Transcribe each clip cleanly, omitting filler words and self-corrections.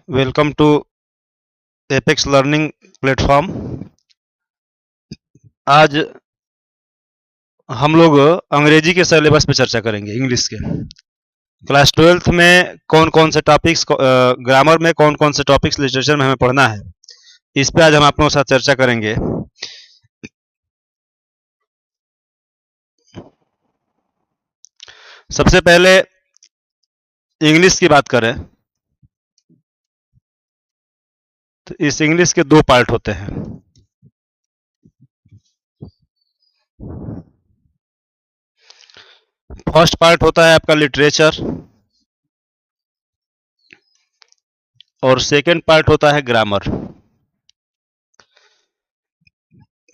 Welcome to Apex Learning platform. आज हम लोग अंग्रेजी के सिलेबस पे चर्चा करेंगे। इंग्लिश के क्लास 12th में कौन कौन से टॉपिक्स, ग्रामर में कौन कौन से टॉपिक्स लिटरेचर में हमें पढ़ना है, इस पे आज हम आप लोगों के साथ चर्चा करेंगे। सबसे पहले इंग्लिश की बात करें तो इस इंग्लिश के दो पार्ट होते हैं। फर्स्ट पार्ट होता है आपका लिटरेचर और सेकंड पार्ट होता है ग्रामर।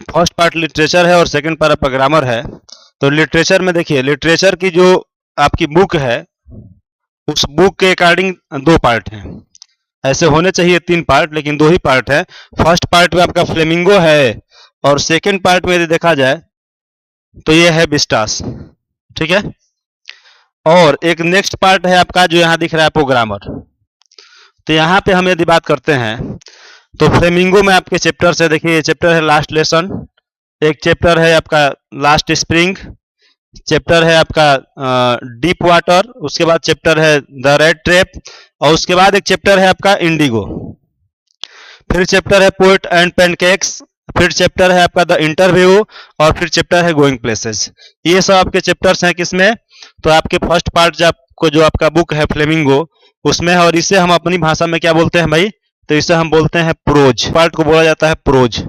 फर्स्ट पार्ट लिटरेचर है और सेकंड पार्ट आपका ग्रामर है। तो लिटरेचर में देखिए, लिटरेचर की जो आपकी बुक है उस बुक के अकॉर्डिंग दो पार्ट हैं। ऐसे होने चाहिए तीन पार्ट, लेकिन दो ही पार्ट है। फर्स्ट पार्ट में आपका फ्लेमिंगो है और सेकंड पार्ट में यदि देखा जाए तो ये है विस्टास। ठीक है। और एक नेक्स्ट पार्ट है आपका जो यहां दिख रहा है आपको, ग्रामर। तो यहां पे हम यदि बात करते हैं तो फ्लेमिंगो में आपके चैप्टर से देखिए, ये चैप्टर है लास्ट लेसन, एक चैप्टर है आपका लास्ट स्प्रिंग, चैप्टर है आपका डीप वाटर, उसके बाद चैप्टर है द रेड ट्रैप, और उसके बाद एक चैप्टर है आपका इंडिगो, फिर चैप्टर है पोएट एंड पैनकेक्स, फिर चैप्टर है आपका द इंटरव्यू, और फिर चैप्टर है गोइंग प्लेसेस। ये सब आपके चैप्टर्स हैं किसमें? तो आपके फर्स्ट पार्ट जो आपका बुक है फ्लेमिंगो उसमें है, और इसे हम अपनी भाषा में क्या बोलते हैं भाई? तो इसे हम बोलते हैं प्रोज। पार्ट को बोला जाता है प्रोज।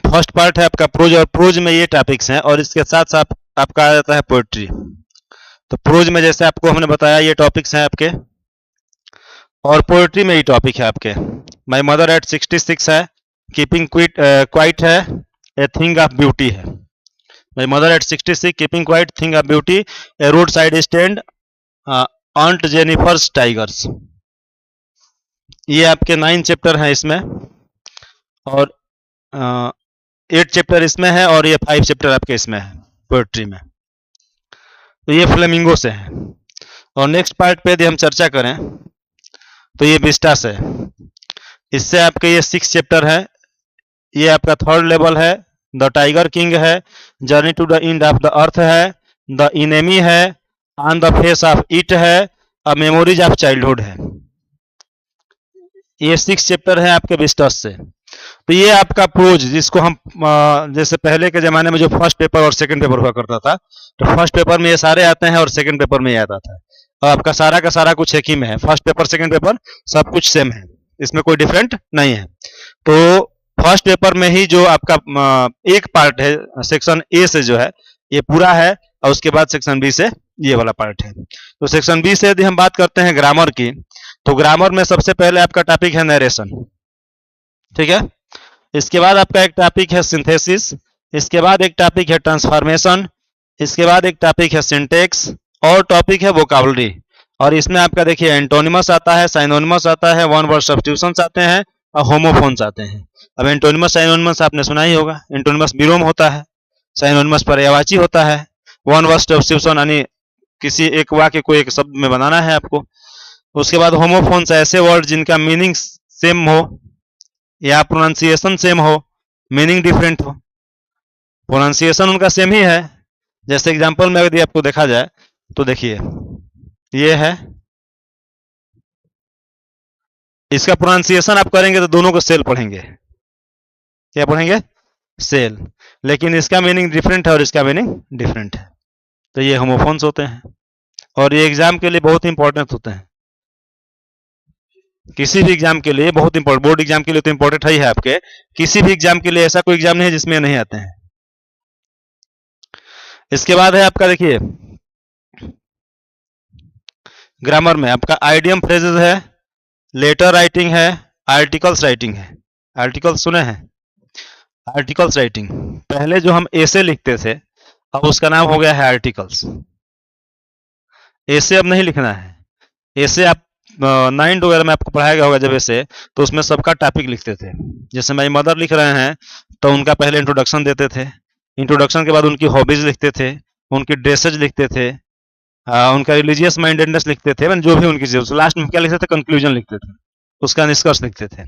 फर्स्ट पार्ट है आपका प्रोज, और प्रोज में ये टॉपिक्स हैं, और इसके साथ साथ आपका आ जाता है पोएट्री। तो प्रोज में जैसे आपको हमने बताया ये टॉपिक्स हैं आपके, और पोएट्री में ये टॉपिक है आपके। माय मदर एट 66 है, कीपिंग क्वाइट है, ए थिंग ऑफ ब्यूटी है। My mother eight 66, keeping quiet, thing of beauty, A road side stand, ऑन्ट Jennifer's tigers. ये आपके 9 चैप्टर हैं इसमें, और 8 चैप्टर इसमें है, और ये 5 चैप्टर आपके इसमें है पोएट्री में। तो ये फ्लेमिंगो से है। और नेक्स्ट पार्ट पे यदि हम चर्चा करें तो ये विस्टास है। इससे आपके ये 6 चैप्टर है। ये आपका थर्ड लेवल है, द टाइगर किंग है, journey to the end of the earth है, द इनेमी है, on the face of it है, अ मेमोरीज ऑफ चाइल्डहुड है। ये 6 चैप्टर है आपके विस्टास से। तो ये आपका प्रोज, जिसको हम जैसे पहले के जमाने में जो फर्स्ट पेपर और सेकंड पेपर हुआ करता था, तो फर्स्ट पेपर में ये सारे आते हैं और सेकंड पेपर में ये आता था। और आपका सारा का सारा कुछ एक ही में है, फर्स्ट पेपर सेकंड पेपर सब कुछ सेम है, इसमें कोई डिफरेंट नहीं है। तो फर्स्ट पेपर में ही जो आपका एक पार्ट है सेक्शन ए से जो है ये पूरा है, और उसके बाद सेक्शन बी से ये वाला पार्ट है। तो सेक्शन बी से यदि हम बात करते हैं ग्रामर की, तो ग्रामर में सबसे पहले आपका टॉपिक है नरेशन। ठीक है। इसके बाद आपका एक टॉपिक है सिंथेसिस, इसके बाद एक टॉपिक है ट्रांसफॉर्मेशन, इसके बाद एक टॉपिक है सिंटेक्स, और टॉपिक है वोकाबुलरी। और इसमें आपका देखिए एंटोनिमस आता है, साइनोनिमस आता है, वन वर्ड सब्स्टिट्यूशंस आते हैं, और होमोफोन्स आते हैं। अब एंटोनिमस साइनोनिमस आपने सुना ही होगा। एंटोनिमस विलोम होता है, साइनोनिमस पर्यायवाची होता है, वन वर्ड सब्स्टिट्यूशन यानी किसी एक वाक्य को एक शब्द में बनाना है आपको। उसके बाद होमोफोन्स ऐसे वर्ड जिनका मीनिंग सेम हो या प्रोनाउंसिएशन सेम हो, मीनिंग डिफरेंट हो। प्रोनाउंसिएशन उनका सेम ही है। जैसे एग्जांपल में यदि आपको देखा जाए तो देखिए, ये है, इसका प्रोनाउंसिएशन आप करेंगे तो दोनों को सेल पढ़ेंगे। क्या पढ़ेंगे? सेल। लेकिन इसका मीनिंग डिफरेंट है और इसका मीनिंग डिफरेंट है। तो ये होमोफोन्स होते हैं, और ये एग्जाम के लिए बहुत इंपॉर्टेंट होते हैं। किसी भी एग्जाम के लिए बहुत इंपॉर्टेंट, बोर्ड एग्जाम के लिए तो इंपॉर्टेंट ही है आपके, किसी भी एग्जाम के लिए ऐसा कोई एग्जाम नहीं है जिसमें नहीं आते हैं। इसके बाद है आपका देखिए ग्रामर में आपका आइडियम फ्रेजेस है, लेटर राइटिंग है, आर्टिकल्स राइटिंग है। आर्टिकल्स सुने हैं? आर्टिकल्स राइटिंग, पहले जो हम ऐसे लिखते थे अब उसका नाम हो गया है आर्टिकल्स। ऐसे अब नहीं लिखना है। ऐसे आप 9 वगैरह में आपको पढ़ाया गया होगा जब ऐसे, तो उसमें सबका टॉपिक लिखते थे। जैसे माई मदर लिख रहे हैं तो उनका पहले इंट्रोडक्शन देते थे, इंट्रोडक्शन के बाद उनकी हॉबीज लिखते थे, उनकी ड्रेसेज लिखते थे, उनका रिलीजियस माइंडेडनेस लिखते थे, जो भी उनकी चीज, लास्ट में क्या लिखते थे, कंक्लूजन लिखते थे, उसका निष्कर्ष लिखते थे।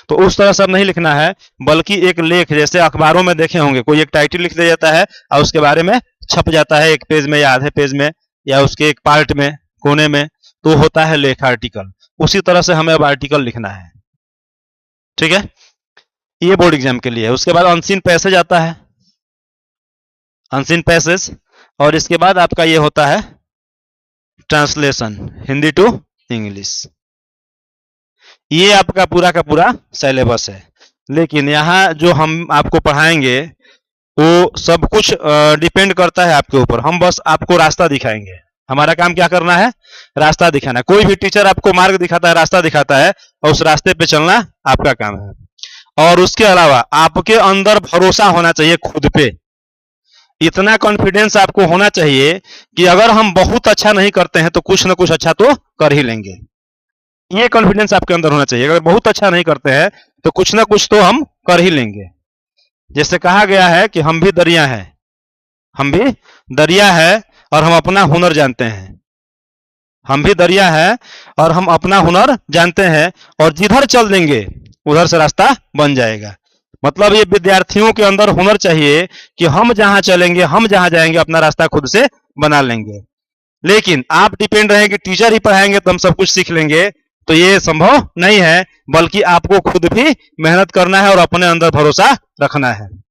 तो उस तरह सब नहीं लिखना है, बल्कि एक लेख, जैसे अखबारों में देखे होंगे, कोई एक टाइटल लिख दिया जाता है और उसके बारे में छप जाता है एक पेज में या आधे पेज में या उसके एक पार्ट में, कोने में, तो होता है लेख, आर्टिकल। उसी तरह से हमें अब आर्टिकल लिखना है। ठीक है, ये बोर्ड एग्जाम के लिए है। उसके बाद अनसीन पैसेज आता है, अनसीन पैसेज, और इसके बाद आपका ये होता है ट्रांसलेशन, हिंदी टू इंग्लिश। ये आपका पूरा का पूरा सिलेबस है। लेकिन यहाँ जो हम आपको पढ़ाएंगे वो सब कुछ डिपेंड करता है आपके ऊपर। हम बस आपको रास्ता दिखाएंगे, हमारा काम क्या करना है, रास्ता दिखाना। कोई भी टीचर आपको मार्ग दिखाता है, रास्ता दिखाता है, और उस रास्ते पे चलना आपका काम है। और उसके अलावा आपके अंदर भरोसा होना चाहिए खुद पे। इतना कॉन्फिडेंस आपको होना चाहिए कि अगर हम बहुत अच्छा नहीं करते हैं तो कुछ ना कुछ अच्छा तो कर ही लेंगे। ये कॉन्फिडेंस आपके अंदर होना चाहिए। अगर बहुत अच्छा नहीं करते हैं तो कुछ ना कुछ तो हम कर ही लेंगे। जैसे कहा गया है कि हम भी दरिया हैं, हम भी दरिया है और हम अपना हुनर जानते हैं। हम भी दरिया है और हम अपना हुनर जानते हैं, और जिधर चल देंगे उधर से रास्ता बन जाएगा। मतलब ये विद्यार्थियों के अंदर हुनर चाहिए कि हम जहां चलेंगे, हम जहां जाएंगे, अपना रास्ता खुद से बना लेंगे। लेकिन आप डिपेंड रहें कि टीचर ही पढ़ाएंगे तो हम सब कुछ सीख लेंगे, तो ये संभव नहीं है। बल्कि आपको खुद भी मेहनत करना है और अपने अंदर भरोसा रखना है।